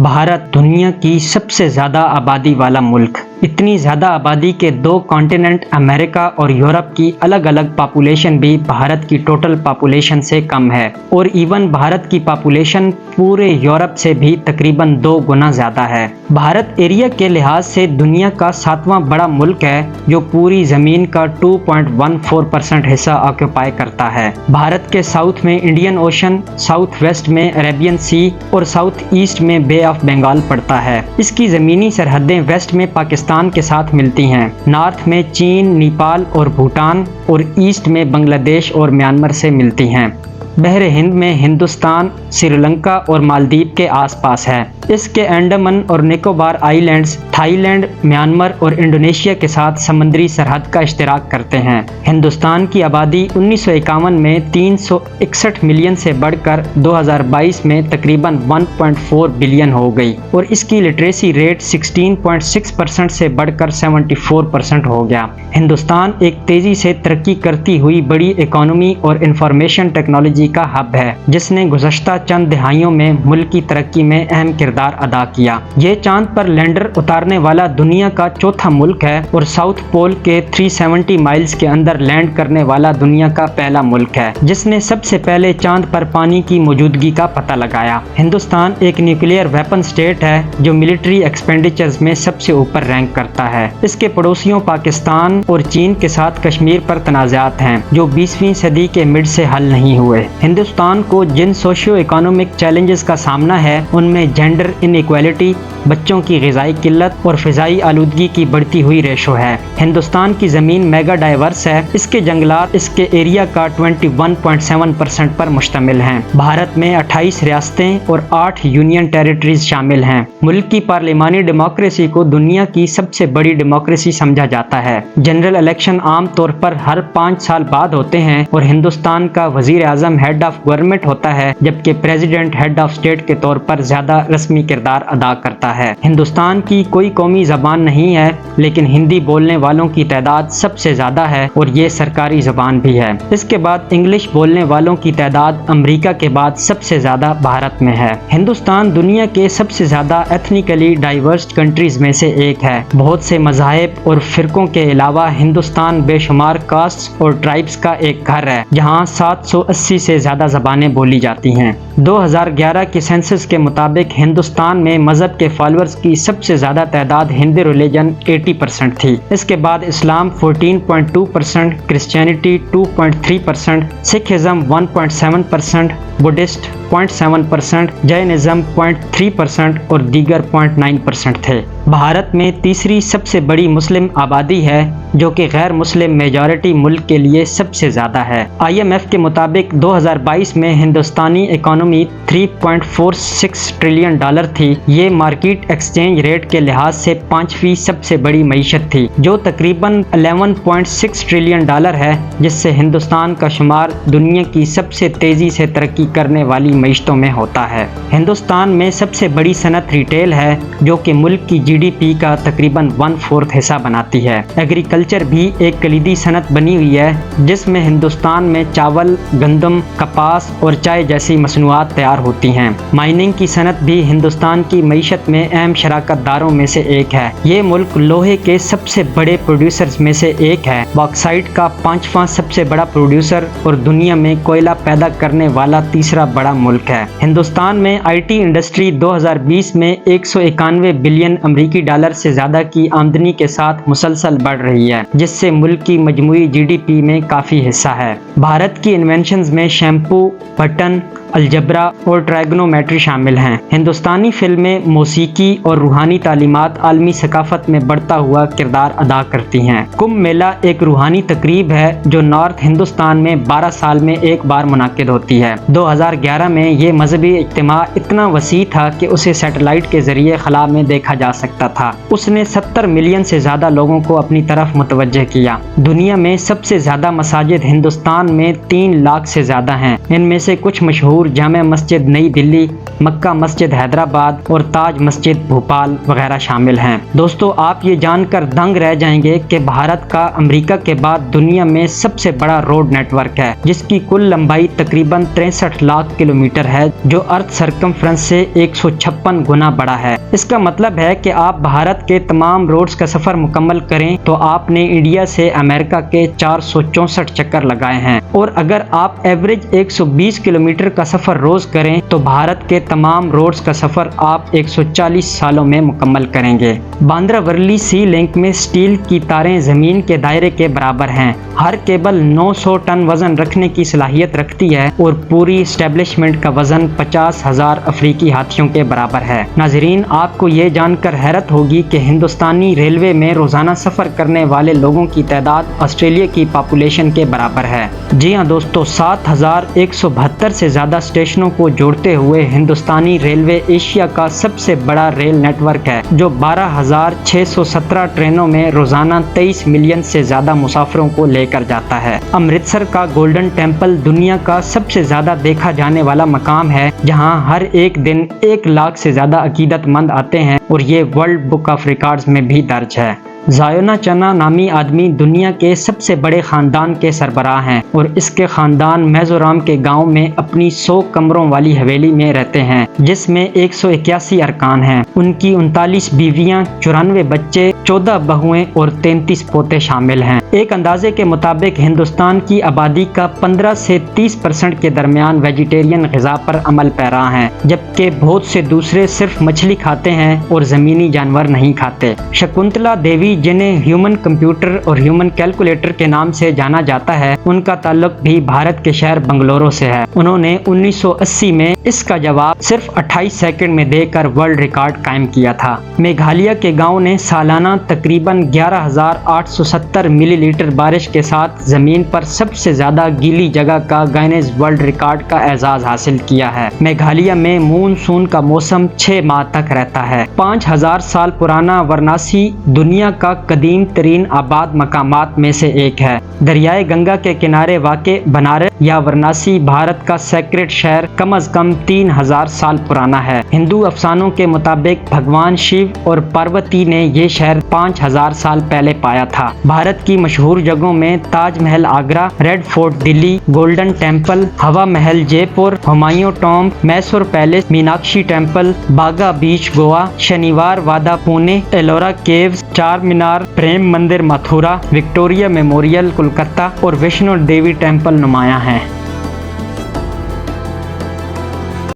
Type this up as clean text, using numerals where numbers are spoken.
भारत दुनिया की सबसे ज़्यादा आबादी वाला मुल्क। इतनी ज़्यादा आबादी के दो कॉन्टिनेंट अमेरिका और यूरोप की अलग अलग पॉपुलेशन भी भारत की टोटल पॉपुलेशन से कम है और इवन भारत की पॉपुलेशन पूरे यूरोप से भी तकरीबन 2 गुना ज़्यादा है। भारत एरिया के लिहाज से दुनिया का 7वां बड़ा मुल्क है जो पूरी ज़मीन का 2.14% हिस्सा ऑक्यूपाई करता है। भारत के साउथ में इंडियन ओशन, साउथ वेस्ट में अरेबियन सी और साउथ ईस्ट में बे ऑफ बंगाल पड़ता है। इसकी ज़मीनी सरहदें वेस्ट में पाकिस्तान के साथ मिलती हैं, नॉर्थ में चीन, नेपाल और भूटान और ईस्ट में बांग्लादेश और म्यांमार से मिलती हैं। बहर हिंद में हिंदुस्तान, श्रीलंका और मालदीव के आसपास है। इसके अंडमान और निकोबार आइलैंड्स थाईलैंड, म्यांमार और इंडोनेशिया के साथ समुद्री सरहद का इश्तराक करते हैं। हिंदुस्तान की आबादी 1951 में 361 मिलियन से बढ़कर 2022 में तकरीबन 1.4 बिलियन हो गई और इसकी लिटरेसी रेट 16.6% से बढ़कर 74% हो गया। हिंदुस्तान एक तेजी से तरक्की करती हुई बड़ी इकोनॉमी और इंफॉर्मेशन टेक्नोलॉजी का हब है जिसने गुज़श्ता चंद दहाइयों में मुल्क की तरक्की में अहम किरदार अदा किया। ये चांद पर लैंडर उतारने वाला दुनिया का चौथा मुल्क है और साउथ पोल के 370 माइल्स के अंदर लैंड करने वाला दुनिया का पहला मुल्क है जिसने सबसे पहले चांद पर पानी की मौजूदगी का पता लगाया। हिंदुस्तान एक न्यूक्लियर वेपन स्टेट है जो मिलिट्री एक्सपेंडिचर्स में सबसे ऊपर रैंक करता है। इसके पड़ोसियों पाकिस्तान और चीन के साथ कश्मीर पर तनाज़ात हैं जो 20वीं सदी के मिड से हल नहीं हुए। हिंदुस्तान को जिन सोशियो इकोनॉमिक चैलेंजेस का सामना है उनमें जेंडर इनइक्वालिटी, बच्चों की ग़िज़ाई किल्लत और फ़िज़ाई आलूदगी की बढ़ती हुई रेशो है। हिंदुस्तान की ज़मीन मेगा डाइवर्स है। इसके जंगलात इसके एरिया का 21.7% पर मुश्तमिल हैं। भारत में 28 रियासतें और 8 यूनियन टेरिटरीज शामिल हैं। मुल्क की पार्लिमानी डेमोक्रेसी को दुनिया की सबसे बड़ी डेमोक्रेसी समझा जाता है। जनरल इलेक्शन आम तौर पर हर 5 साल बाद होते हैं और हिंदुस्तान का वज़ीर आज़म हेड ऑफ गवर्नमेंट होता है जबकि प्रेसिडेंट हेड ऑफ स्टेट के तौर पर ज़्यादा रस्मी किरदार अदा करता है। हिंदुस्तान की कोई कौमी ज़बान नहीं है लेकिन हिंदी बोलने वालों की तादाद सबसे ज़्यादा है और ये सरकारी ज़बान भी है। इसके बाद इंग्लिश बोलने वालों की तादाद अमेरिका के बाद सबसे ज़्यादा भारत में है। हिंदुस्तान दुनिया के सबसे ज़्यादा एथनिकली डाइवर्स कंट्रीज में से एक है। बहुत से मज़ाहिब और फ़िरकों के अलावा हिंदुस्तान बेशुमार कास्ट और ट्राइब्स का एक घर है जहाँ 780 से ज़्यादा ज़बानें बोली जाती हैं। 2011 के सेंसस के मुताबिक हिंदुस्तान में मज़हब के फॉलोअर्स की सबसे ज़्यादा तादाद हिंदू रिलीजन 80% थी। इसके बाद इस्लाम 14.2%, क्रिश्चियनिटी 2.3%, सिखिज़म 1.7%, बुद्धिस्ट 0.7%, जैनिज़म 0.3% और दीगर 0.9% थे। भारत में तीसरी सबसे बड़ी मुस्लिम आबादी है जो कि गैर मुस्लिम मेजॉरिटी मुल्क के लिए सबसे ज़्यादा है। IMF के मुताबिक 2022 में हिंदुस्तानी इकोनॉमी 3.46 ट्रिलियन डॉलर थी। ये मार्केट एक्सचेंज रेट के लिहाज से 5वीं सबसे बड़ी मईशत थी जो तकरीबन 11.6 ट्रिलियन डॉलर है जिससे हिंदुस्तान का शुमार दुनिया की सबसे तेज़ी से तरक्की करने वाली मईशतों में होता है। हिंदुस्तान में सबसे बड़ी सनत रिटेल है जो कि मुल्क की GDP का तकरीबन 1/4 हिस्सा बनाती है। एग्रीकल्चर भी एक कलीदी सनत बनी हुई है जिसमें हिंदुस्तान में चावल, गंदम, कपास और चाय जैसी मसनूआत तैयार होती हैं। माइनिंग की सनत भी हिंदुस्तान की मईशत में अहम शराकतदारों में से एक है। ये मुल्क लोहे के सबसे बड़े प्रोड्यूसर्स में से एक है। बॉक्साइट का 5वां सबसे बड़ा प्रोड्यूसर और दुनिया में कोयला पैदा करने वाला तीसरा बड़ा मुल्क है। हिंदुस्तान में IT इंडस्ट्री 2020 में 191 बिलियन अमेरिकी डॉलर से ज़्यादा की आमदनी के साथ मुसलसल बढ़ रही है जिससे मुल्क की मजमूई GDP में काफ़ी हिस्सा है। भारत की इन्वेंशंस में शैम्पू, बटन, अलजबरा और ट्राइगोनोमेट्री शामिल हैं। हिंदुस्तानी फिल्में, मौसीकी और रूहानी तालीमात आलमी सकाफत में बढ़ता हुआ किरदार अदा करती हैं। कुंभ मेला एक रूहानी तकरीब है जो नॉर्थ हिंदुस्तान में 12 साल में एक बार मुनाकिद होती है। 2011 में ये मजहबी इज्तिमा इतना वसी था कि उसे सैटेलाइट के जरिए खला में देखा जा सकता था। उसने 70 मिलियन से ज़्यादा लोगों को अपनी तरफ मुतवज्जह किया। दुनिया में सबसे ज़्यादा मसाजिद हिंदुस्तान में 3 लाख से ज़्यादा हैं। इनमें से कुछ मशहूर जामे मस्जिद नई दिल्ली, مکہ مسجد حیدرآباد اور تاج مسجد بھوپال وغیرہ شامل ہیں۔ دوستو آپ یہ جان کر دنگ رہ جائیں گے کہ بھارت کا امریکہ کے بعد دنیا میں سب سے بڑا روڈ نیٹ ورک ہے، جس کی کل لمبائی تقریباً 63 لاکھ کلومیٹر ہے، جو ارتھ سرکمفرنس سے 156 گنا بڑا ہے۔ اس کا مطلب ہے کہ آپ بھارت کے تمام روڈز کا سفر مکمل کریں تو آپ نے انڈیا سے امریکہ کے 464 چکر لگائے ہیں، اور اگر آپ ایوریج 120 کلومیٹر کا سفر روز کریں تو بھارت کے تمام روڈز کا سفر آپ 140 سالوں میں مکمل کریں گے۔ باندرا ورلی سی لنک میں سٹیل کی تاریں زمین کے دائرے کے برابر ہیں۔ ہر کیبل 900 ٹن وزن رکھنے کی صلاحیت رکھتی ہے اور پوری اسٹیبلشمنٹ کا وزن 50,000 افریقی ہاتھیوں کے برابر ہے۔ ناظرین آپ کو یہ جان کر حیرت ہوگی کہ ہندوستانی ریلوے میں روزانہ سفر کرنے والے لوگوں کی تعداد آسٹریلیا کی پاپولیشن کے برابر ہے۔ جی ہاں دوستو، 7,172 سے زیادہ اسٹیشنوں کو جوڑتے ہوئے ہندوستانی ریلوے ایشیا کا سب سے بڑا ریل نیٹ ورک ہے، جو 12,617 ٹرینوں میں روزانہ 23 ملین سے زیادہ مسافروں کو لے کر جاتا ہے۔ امرتسر کا گولڈن ٹیمپل دنیا کا سب سے زیادہ دیکھا جانے والا مقام ہے، جہاں ہر ایک دن 1 لاکھ سے زیادہ عقیدت مند آتے ہیں، اور یہ ورلڈ بک آف ریکارڈز میں بھی درج ہے۔ زایونا چنا نامی آدمی دنیا کے سب سے بڑے خاندان کے سربراہ ہیں، اور اس کے خاندان میزورام کے گاؤں میں اپنی 100 کمروں والی حویلی میں رہتے ہیں، جس میں 181 ارکان ہیں۔ ان کی 39 بیویاں، 94 بچے، 14 بہویں اور 33 پوتے شامل ہیں۔ ایک اندازے کے مطابق ہندوستان کی آبادی کا 15 سے 30% کے درمیان ویجیٹیرین غذا پر عمل پیرا ہیں، جبکہ بہت سے دوسرے صرف مچھلی کھاتے ہیں اور زمینی جانور نہیں کھاتے۔ شکنتلا دیوی، جنہیں ہیومن کمپیوٹر اور ہیومن کیلکولیٹر کے نام سے جانا جاتا ہے، ان کا تعلق بھی بھارت کے شہر بنگلورو سے ہے۔ انہوں نے 1980 میں اس کا جواب صرف 28 سیکنڈ میں دے کر ورلڈ ریکارڈ قائم کیا تھا۔ میگھالیہ کے گاؤں نے سالانہ تقریباً 11,870 ملی لیٹر بارش کے ساتھ زمین پر سب سے زیادہ گیلی جگہ کا گائنیز ورلڈ ریکارڈ کا اعزاز حاصل کیا ہے۔ میگھالیہ میں مون سون کا موسم 6 ماہ تک رہتا ہے۔ 5,000 سال پرانا وارانسی دنیا کا قدیم ترین آباد مقامات میں سے ایک ہے۔ دریائے گنگا کے کنارے واقع بنارس یا وارانسی بھارت کا سیکرڈ شہر کم از کم 3,000 سال پرانا ہے۔ ہندو افسانوں کے مطابق بھگوان شیو اور پاروتی نے یہ شہر 5,000 سال پہلے پایا تھا۔ بھارت کی مشہور جگہوں میں Taj Mahal Agra, Red Fort Delhi, Golden Temple, Hawa Mahal Jaipur, Humayun Tomb, Mysore Palace, Meenakshi Temple, Baga Beach Goa, Shaniwar Wada Pune, Ellora Caves, Charminar, Prem مندر متھورا، وکٹوریہ میموریل کولکتہ اور ویشنو دیوی ٹیمپل نمایاں ہیں۔